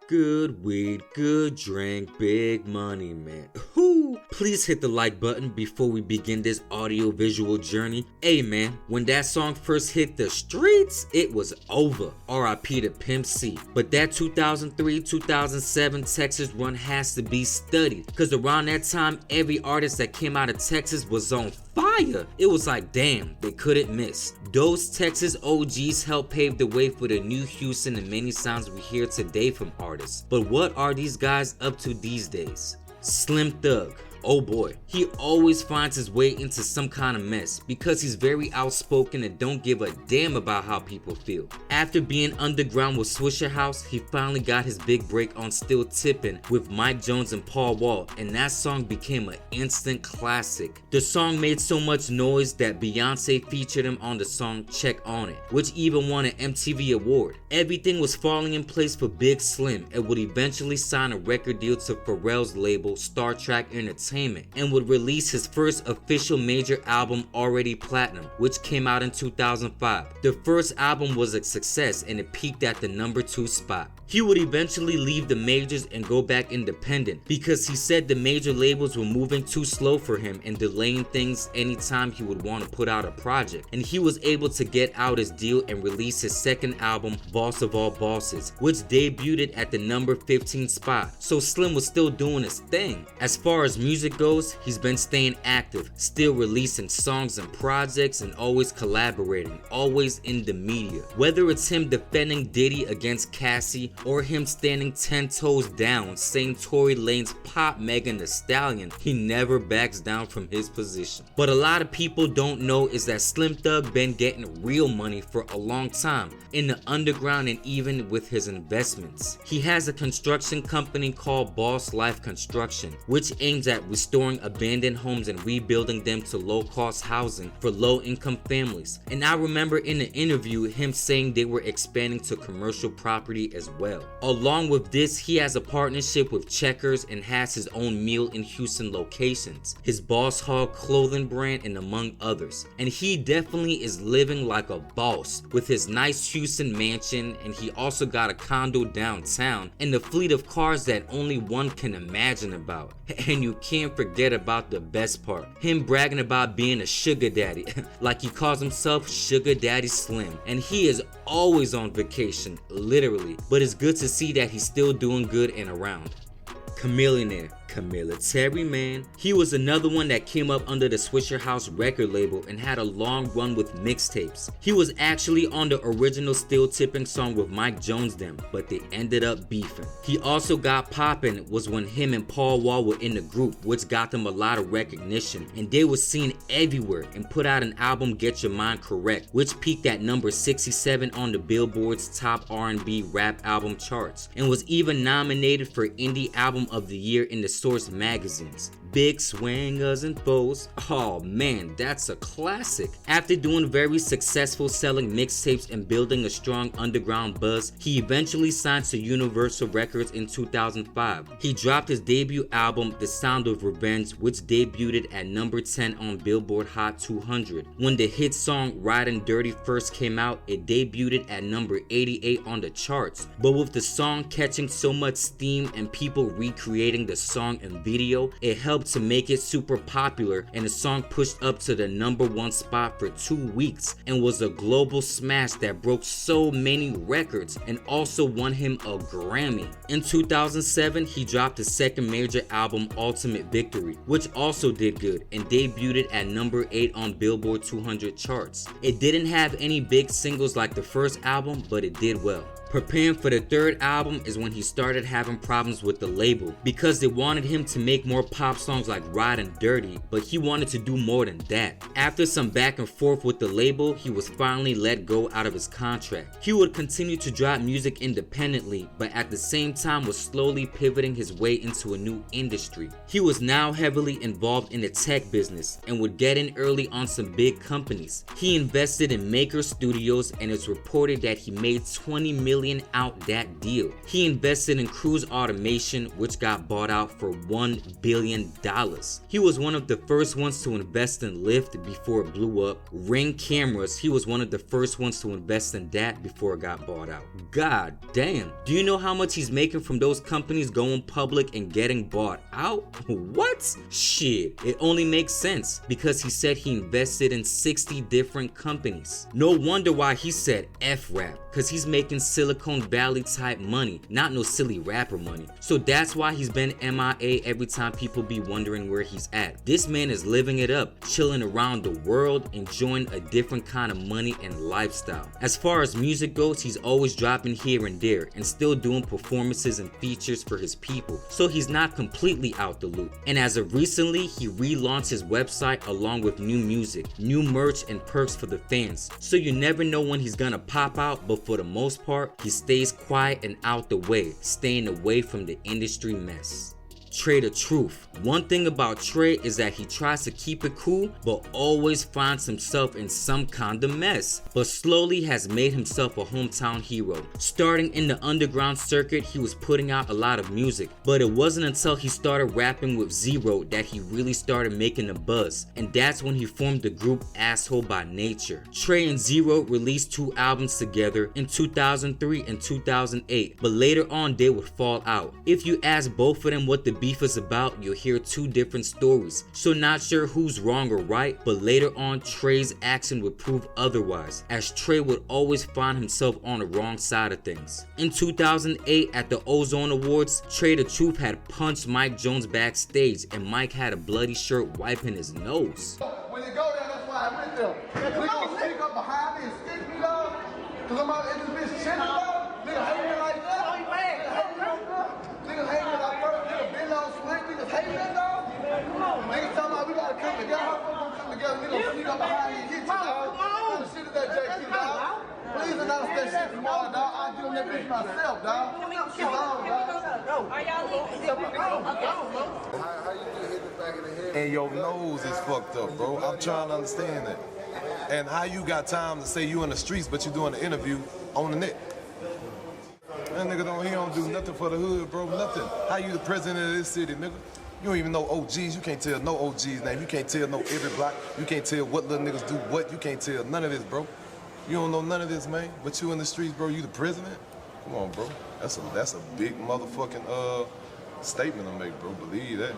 Good weed, good drink, big money, man. Whoo! Please hit the like button before we begin this audio-visual journey. Hey man, when that song first hit the streets, it was over. R.I.P. to Pimp C. But that 2003-2007 Texas run has to be studied, cause around that time, every artist that came out of Texas was on fire. It was like, damn, they couldn't miss. Those Texas OGs helped pave the way for the new Houston and many sounds we hear today from artists. But what are these guys up to these days? Slim Thug. Oh boy, he always finds his way into some kind of mess because he's very outspoken and don't give a damn about how people feel. After being underground with Swisha House, he finally got his big break on Still Tippin' with Mike Jones and Paul Wall, and that song became an instant classic. The song made so much noise that Beyonce featured him on the song Check On It, which even won an MTV award. Everything was falling in place for Big Slim and would eventually sign a record deal to Pharrell's label Star Trek Entertainment and would release his first official major album, Already Platinum, which came out in 2005. The first album was a success and it peaked at the number 2 spot. He would eventually leave the majors and go back independent because he said the major labels were moving too slow for him and delaying things anytime he would want to put out a project, and he was able to get out his deal and release his second album, Boss of All Bosses, which debuted at the number 15 spot. So Slim was still doing his thing. As far as music goes, he's been staying active, still releasing songs and projects and always collaborating, always in the media. Whether it's him defending Diddy against Cassie or him standing 10 toes down saying Tory Lanez pop Megan Thee Stallion, he never backs down from his position. But a lot of people don't know is that Slim Thug been getting real money for a long time in the underground and even with his investments. He has a construction company called Boss Life Construction, which aims at restoring abandoned homes and rebuilding them to low-cost housing for low-income families. And I remember in the interview him saying they were expanding to commercial property as well. Along with this, he has a partnership with Checkers and has his own meal in Houston locations, his Boss Hog clothing brand, and among others. And he definitely is living like a boss with his nice Houston mansion, and he also got a condo downtown and a fleet of cars that only one can imagine about. And you can't forget about the best part, him bragging about being a sugar daddy like he calls himself Sugar Daddy Slim, and he is always on vacation, literally, but it's good to see that he's still doing good and around. Chamillionaire. Military man. He was another one that came up under the Swisha House record label and had a long run with mixtapes. He was actually on the original Still Tippin' song with Mike Jones them, but they ended up beefing. He also got poppin' was when him and Paul Wall were in the group, which got them a lot of recognition, and they were seen everywhere and put out an album, Get Your Mind Correct, which peaked at number 67 on the Billboard's top R&B rap album charts and was even nominated for Indie Album of the Year in the Source magazines. Big Swingers and Foes. Oh man, that's a classic. After doing very successful selling mixtapes and building a strong underground buzz, he eventually signed to Universal Records in 2005. He dropped his debut album, The Sound of Revenge, which debuted at number 10 on Billboard Hot 200. When the hit song Ridin' Dirty first came out, it debuted at number 88 on the charts. But with the song catching so much steam and people recreating the song and video, it helped to make it super popular, and the song pushed up to the number 1 spot for 2 weeks and was a global smash that broke so many records and also won him a Grammy. In 2007, he dropped his second major album, Ultimate Victory, which also did good and debuted at number 8 on Billboard 200 charts. It didn't have any big singles like the first album, but it did well. Preparing for the third album is when he started having problems with the label because they wanted him to make more pop songs like Ridin' Dirty, but he wanted to do more than that. After some back and forth with the label, he was finally let go out of his contract. He would continue to drop music independently, but at the same time was slowly pivoting his way into a new industry. He was now heavily involved in the tech business and would get in early on some big companies. He invested in Maker Studios, and it's reported that he made $20 million million out that deal. He invested in Cruise Automation, which got bought out for $1 billion. He was one of the first ones to invest in Lyft before it blew up. Ring cameras, he was one of the first ones to invest in that before it got bought out. God damn. Do you know how much he's making from those companies going public and getting bought out? What? Shit, it only makes sense because he said he invested in 60 different companies. No wonder why he said F-rap, cause he's making Silicon Valley type money, not no silly rapper money. So that's why he's been MIA every time people be wondering where he's at. This man is living it up, chilling around the world, enjoying a different kind of money and lifestyle. As far as music goes, he's always dropping here and there and still doing performances and features for his people, so he's not completely out the loop. And as of recently, he relaunched his website along with new music, new merch and perks for the fans. So you never know when he's gonna pop out, but for the most part, he stays quiet and out the way, staying away from the industry mess. Trae the Truth. One thing about Trae is that he tries to keep it cool, but always finds himself in some kind of mess, but slowly has made himself a hometown hero. Starting in the underground circuit, he was putting out a lot of music, but it wasn't until he started rapping with Zero that he really started making a buzz, and that's when he formed the group Asshole by Nature. Trae and Zero released 2 albums together in 2003 and 2008, but later on they would fall out. If you ask both of them what the beef is about, you'll hear 2 different stories, so not sure who's wrong or right, but later on Trae's action would prove otherwise, as Trae would always find himself on the wrong side of things. In 2008 at the Ozone Awards, Trae the Truth had punched Mike Jones backstage and Mike had a bloody shirt wiping his nose. When you go there, that's why I went there. Nigga gonna sneak up behind me and stick me, dog, cause I'm out in this bitch chilling, dog. Nigga hate me like that. Niggas hate me like first, nigga been on swing, niggas hate me, dog. Niggas talking about we gotta come together, how we gonna come together, niggas gonna sneak up behind me and hit you, dog. What kind of shit is that, JQ, dog? Please announce that shit tomorrow, dog. I'll give them that bitch myself, dog. It's on, dog. Are y'all leaving? How you get hit in the back of the head? And your nose is fucked up, bro. I'm trying to understand that. And how you got time to say you in the streets, but you doing the interview on the net? That nigga he don't do nothing for the hood, bro, nothing. How you the president of this city, nigga? You don't even know OGs, you can't tell no OG's name, you can't tell no every block, you can't tell what little niggas do what, you can't tell none of this, bro. You don't know none of this, man, but you in the streets, bro, you the president? Come on, bro. That's a big motherfucking statement to make, bro, believe that.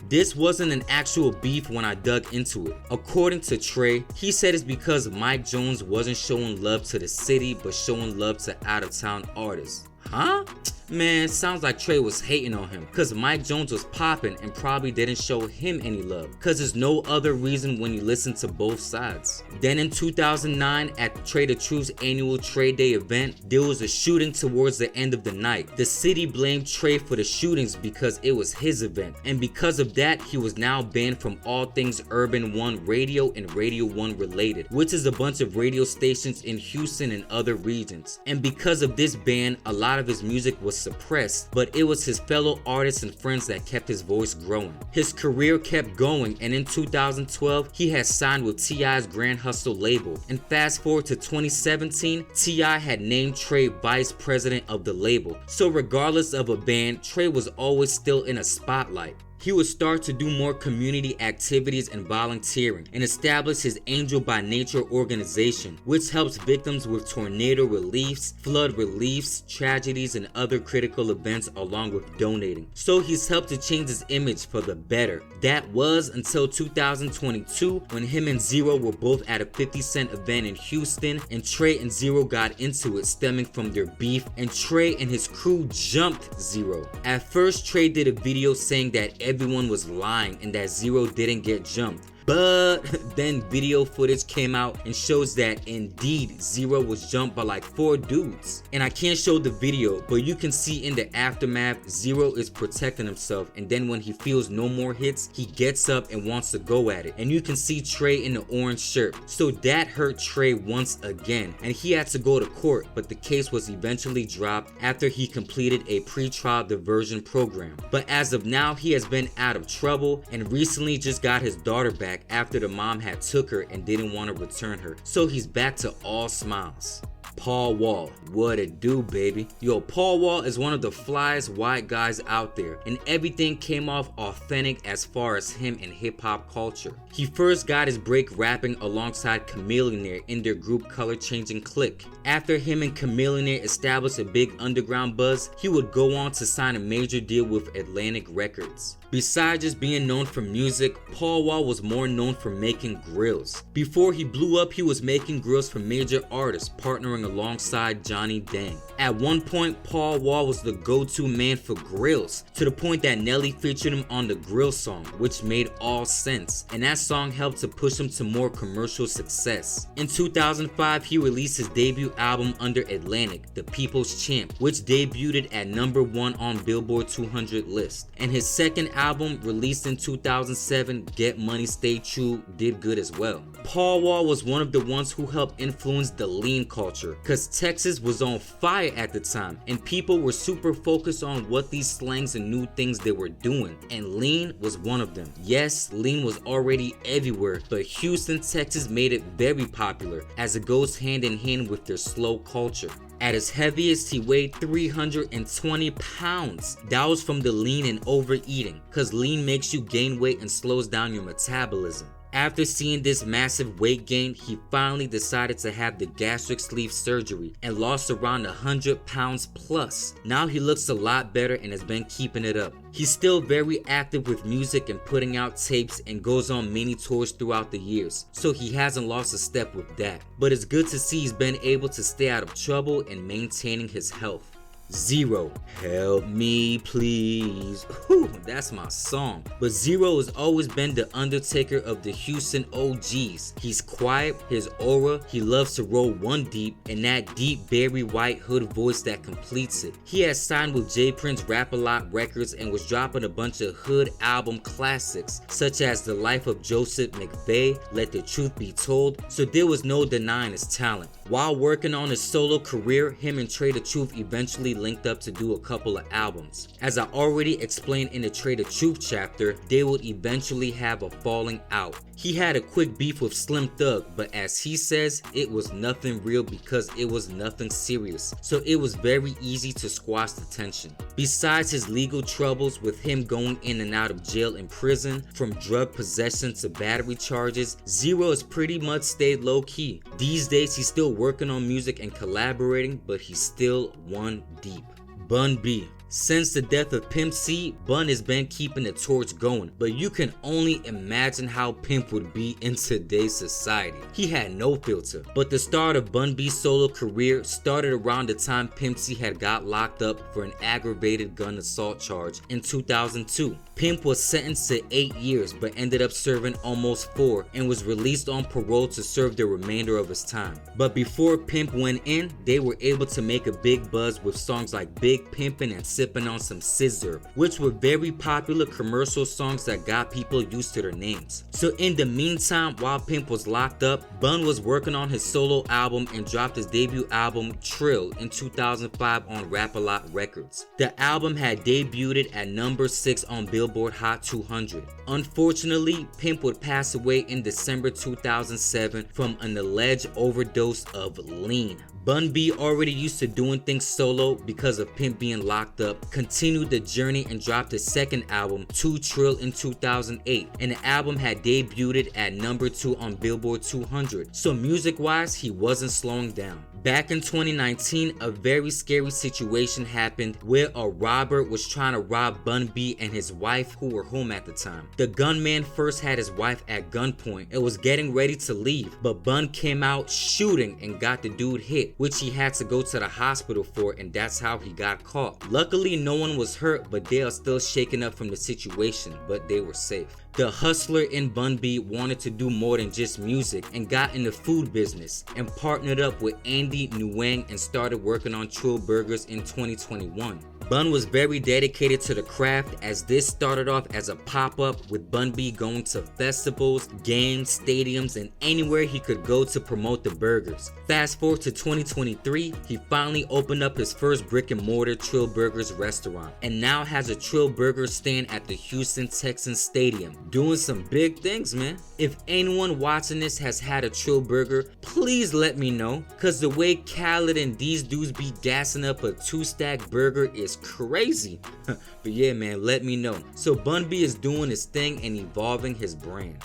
This wasn't an actual beef when I dug into it. According to Trae, he said it's because Mike Jones wasn't showing love to the city but showing love to out-of-town artists. Huh? Man, sounds like Trae was hating on him cause Mike Jones was popping and probably didn't show him any love, cause there's no other reason when you listen to both sides. Then in 2009 at Trae the Truth's annual Trae Day event, there was a shooting towards the end of the night. The city blamed Trae for the shootings because it was his event, and because of that he was now banned from all things Urban One Radio and Radio One related, which is a bunch of radio stations in Houston and other regions. And because of this ban, a lot of his music was suppressed, but it was his fellow artists and friends that kept his voice growing. His career kept going, and in 2012 he had signed with T.I.'s Grand Hustle label, and fast forward to 2017, T.I. had named Trae vice president of the label. So regardless of a ban, Trae was always still in a spotlight. He would start to do more community activities and volunteering and establish his Angel by Nature organization, which helps victims with tornado reliefs, flood reliefs, tragedies, and other critical events along with donating. So he's helped to change his image for the better. That was until 2022 when him and Zero were both at a 50 Cent event in Houston, and Trae and Zero got into it stemming from their beef, and Trae and his crew jumped Zero. At first Trae did a video saying that everyone was lying and that Zero didn't get jumped. But then video footage came out and shows that indeed Zero was jumped by like 4 dudes. And I can't show the video, but you can see in the aftermath Zero is protecting himself, and then when he feels no more hits, he gets up and wants to go at it. And you can see Trae in the orange shirt. So that hurt Trae once again, and he had to go to court, but the case was eventually dropped after he completed a pre-trial diversion program. But as of now, he has been out of trouble and recently just got his daughter back after the mom had took her and didn't want to return her. So he's back to all smiles. Paul Wall. What it do, baby? Yo, Paul Wall is one of the flyest white guys out there, and everything came off authentic as far as him in hip-hop culture. He first got his break rapping alongside Chamillionaire in their group Color Changing Clique. After him and Chamillionaire established a big underground buzz, he would go on to sign a major deal with Atlantic Records. Besides just being known for music, Paul Wall was more known for making grills. Before he blew up, he was making grills for major artists, partnering alongside Johnny Dang. At one point, Paul Wall was the go-to man for grills, to the point that Nelly featured him on the Grill song, which made all sense, and that song helped to push him to more commercial success. In 2005, he released his debut album under Atlantic, The People's Champ, which debuted at #1 on Billboard 200 list, and his second album, released in 2007, Get Money Stay True, did good as well. Paul Wall was one of the ones who helped influence the lean culture, cause Texas was on fire at the time, and people were super focused on what these slangs and new things they were doing, and lean was one of them. Yes, lean was already everywhere, but Houston, Texas made it very popular, as it goes hand in hand with their slow culture. At his heaviest, he weighed 320 pounds. That was from the lean and overeating, cause lean makes you gain weight and slows down your metabolism. After seeing this massive weight gain, he finally decided to have the gastric sleeve surgery and lost around 100 pounds plus. Now he looks a lot better and has been keeping it up. He's still very active with music and putting out tapes and goes on many tours throughout the years, so he hasn't lost a step with that. But it's good to see he's been able to stay out of trouble and maintaining his health. Zero, help me please. Whew, that's my song. But Zero has always been the Undertaker of the Houston OGs. He's quiet, his aura, he loves to roll one deep, and that deep Barry White hood voice that completes it. He has signed with J Prince Rap-A-Lot Records and was dropping a bunch of hood album classics, such as The Life of Joseph McVeigh, Let the Truth Be Told, so there was no denying his talent. While working on his solo career, him and Trae the Truth eventually linked up to do a couple of albums. As I already explained in the Trae the Truth chapter, they would eventually have a falling out. He had a quick beef with Slim Thug, but as he says, it was nothing real because it was nothing serious, so it was very easy to squash the tension. Besides his legal troubles with him going in and out of jail and prison, from drug possession to battery charges, Zero has pretty much stayed low key. These days he's still working on music and collaborating, but he's still one deep. Bun B. Since the death of Pimp C, Bun has been keeping the torch going, but you can only imagine how Pimp would be in today's society. He had no filter, but the start of Bun B's solo career started around the time Pimp C had got locked up for an aggravated gun assault charge in 2002. Pimp was sentenced to 8 years but ended up serving almost 4 and was released on parole to serve the remainder of his time. But before Pimp went in, they were able to make a big buzz with songs like Big Pimpin' and Sippin' on Some Scissor, which were very popular commercial songs that got people used to their names. So in the meantime, while Pimp was locked up, Bun was working on his solo album and dropped his debut album Trill in 2005 on Rap-A-Lot Records. The album had debuted at #6 on Billboard Hot 200. Unfortunately, Pimp would pass away in December 2007 from an alleged overdose of lean. Bun B, already used to doing things solo because of Pimp being locked up, continued the journey and dropped his second album, 2 Trill, in 2008, and the album had debuted at #2 on Billboard 200, so music-wise, he wasn't slowing down. Back in 2019, a very scary situation happened where a robber was trying to rob Bun B and his wife, who were home at the time. The gunman first had his wife at gunpoint and was getting ready to leave, but Bun came out shooting and got the dude hit, which he had to go to the hospital for, and that's how he got caught. Luckily, no one was hurt, but they are still shaken up from the situation, but they were safe. The hustler in Bun B wanted to do more than just music and got in the food business and partnered up with Andy Nguyen and started working on Trill Burgers in 2021. Bun was very dedicated to the craft, as this started off as a pop-up, with Bun B going to festivals, games, stadiums, and anywhere he could go to promote the burgers. Fast forward to 2023, he finally opened up his first brick and mortar Trill Burgers restaurant, and now has a Trill Burger stand at the Houston Texans Stadium, doing some big things, man. If anyone watching this has had a Trill Burger, please let me know, cause the way Khaled and these dudes be gassing up a 2-stack burger is crazy. But yeah, man, let me know. So Bun B is doing his thing and evolving his brand.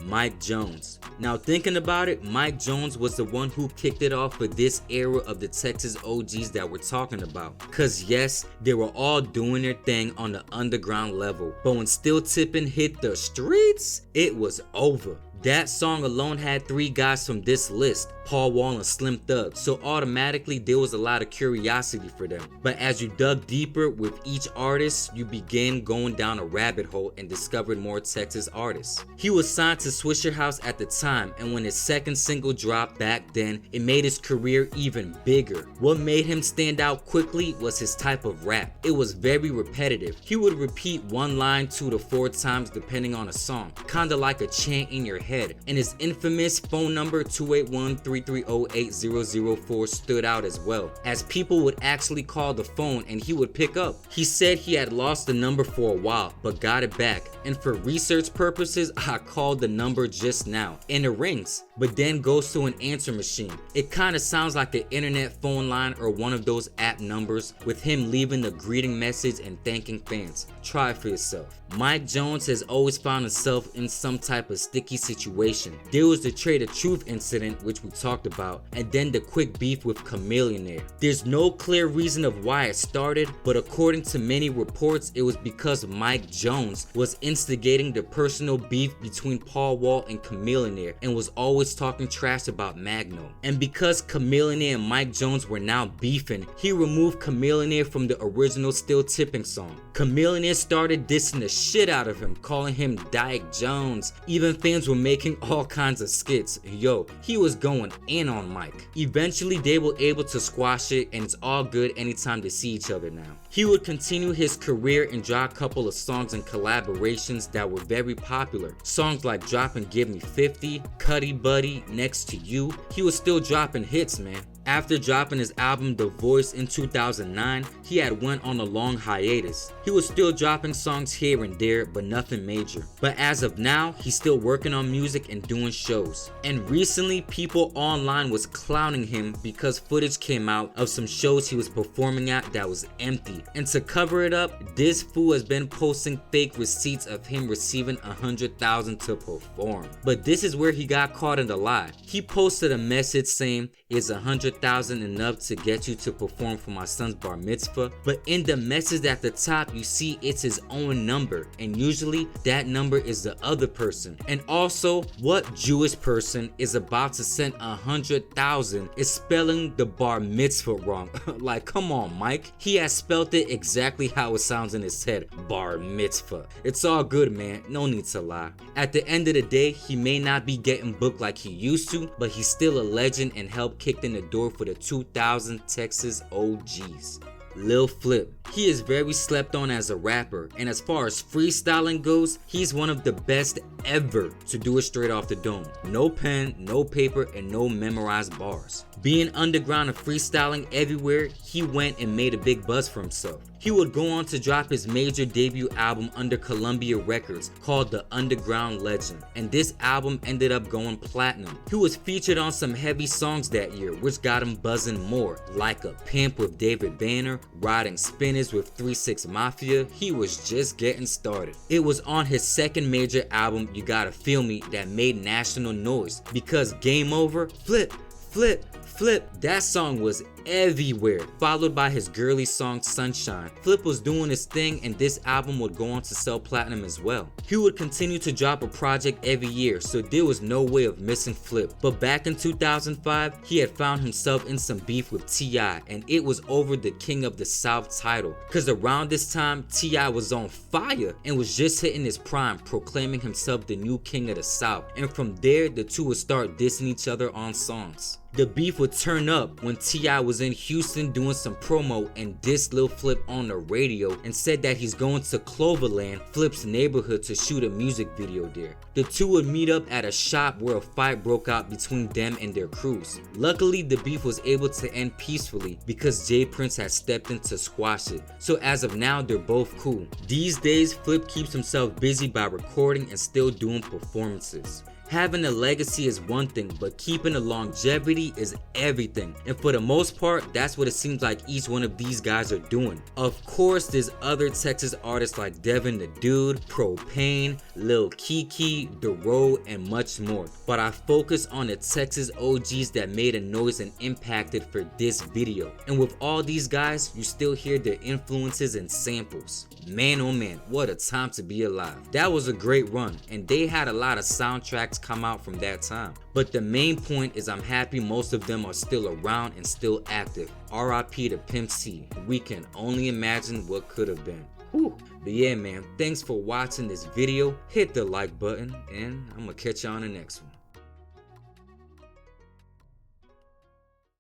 Mike Jones. Now thinking about it, Mike Jones was the one who kicked it off for this era of the Texas OGs that we're talking about. Cause yes, they were all doing their thing on the underground level, but when Still Tippin' hit the streets, it was over. That song alone had 3 guys from this list, Paul Wall and Slim Thug, so automatically there was a lot of curiosity for them. But as you dug deeper with each artist, you began going down a rabbit hole and discovered more Texas artists. He was signed to Swisha House at the time, and when his second single dropped back then, it made his career even bigger. What made him stand out quickly was his type of rap. It was very repetitive. He would repeat one line 2 to 4 times depending on a song, kinda like a chant in your head. And his infamous phone number 281-330-8004 stood out as well, as people would actually call the phone and he would pick up. He said he had lost the number for a while but got it back, and for research purposes I called the number just now and it rings, but then goes to an answer machine. It kinda sounds like an internet phone line or one of those app numbers, with him leaving a greeting message and thanking fans. Try it for yourself. Mike Jones has always found himself in some type of sticky situation. There was the Trae the Truth incident, which we talked about, and then the quick beef with Chamillionaire. There's no clear reason of why it started, but according to many reports, it was because Mike Jones was instigating the personal beef between Paul Wall and Chamillionaire and was always talking trash about Magno. And because Chamillionaire and Mike Jones were now beefing, he removed Chamillionaire from the original Still Tipping song. Chamillionaire started dissing the shit out of him, calling him Dyke Jones. Even fans were making all kinds of skits. Yo, he was going in on Mike. Eventually they were able to squash it, and it's all good anytime they see each other now. He would continue his career and drop a couple of songs and collaborations that were very popular. Songs like Drop and Give Me 50, Cuddy Buddy, Next to You. He was still dropping hits, man. After dropping his album The Voice in 2009, he had went on a long hiatus. He was still dropping songs here and there, but nothing major. But as of now, he's still working on music and doing shows. And recently, people online was clowning him because footage came out of some shows he was performing at that was empty. And to cover it up, this fool has been posting fake receipts of him receiving $100,000 to perform. But this is where he got caught in the lie. He posted a message saying, "Is $100,000 enough to get you to perform for my son's bar mitzvah?" But in the message at the top, you see it's his own number, and usually that number is the other person. And also, what Jewish person is about to send $100,000 is spelling the bar mitzvah wrong? Like, come on, Mike. He has spelled it exactly how it sounds in his head, bar mitzvah. It's all good, man, no need to lie. At the end of the day, he may not be getting booked like he used to, but he's still a legend and helped kicked in the door for the 2000 Texas OGs. Lil Flip. He is very slept on as a rapper, and as far as freestyling goes, he's one of the best ever to do it straight off the dome. No pen, no paper, and no memorized bars. Being underground and freestyling everywhere, he went and made a big buzz for himself. He would go on to drop his major debut album under Columbia Records called The Underground Legend, and this album ended up going platinum. He was featured on some heavy songs that year, which got him buzzing more, like a Pimp with David Banner, Riding Spinners with 3-6 Mafia. He was just getting started. It was on his second major album, You Gotta Feel Me, that made national noise, because Game Over, Flip, Flip, Flip, that song was everywhere, followed by his girly song Sunshine. Flip was doing his thing, and this album would go on to sell platinum as well. He would continue to drop a project every year, so there was no way of missing Flip. But back in 2005, he had found himself in some beef with T.I., and it was over the King of the South title, cause around this time T.I. was on fire and was just hitting his prime, proclaiming himself the new King of the South, and from there the two would start dissing each other on songs. The beef would turn up when T.I. was in Houston doing some promo and dissed Lil Flip on the radio and said that he's going to Cloverland, Flip's neighborhood, to shoot a music video there. The two would meet up at a shop where a fight broke out between them and their crews. Luckily, the beef was able to end peacefully because J Prince had stepped in to squash it. So as of now, they're both cool. These days, Flip keeps himself busy by recording and still doing performances. Having a legacy is one thing, but keeping a longevity is everything. And for the most part, that's what it seems like each one of these guys are doing. Of course, there's other Texas artists like Devin the Dude, Propane, Lil Keke, Dero, and much more. But I focus on the Texas OGs that made a noise and impacted for this video. And with all these guys, you still hear their influences and samples. Man oh man, what a time to be alive. That was a great run, and they had a lot of soundtracks come out from that time. But the main point is I'm happy most of them are still around and still active. RIP to Pimp C. We can only imagine what could have been. Whew. But yeah man, thanks for watching this video. Hit the like button, and I'm gonna catch you on the next one.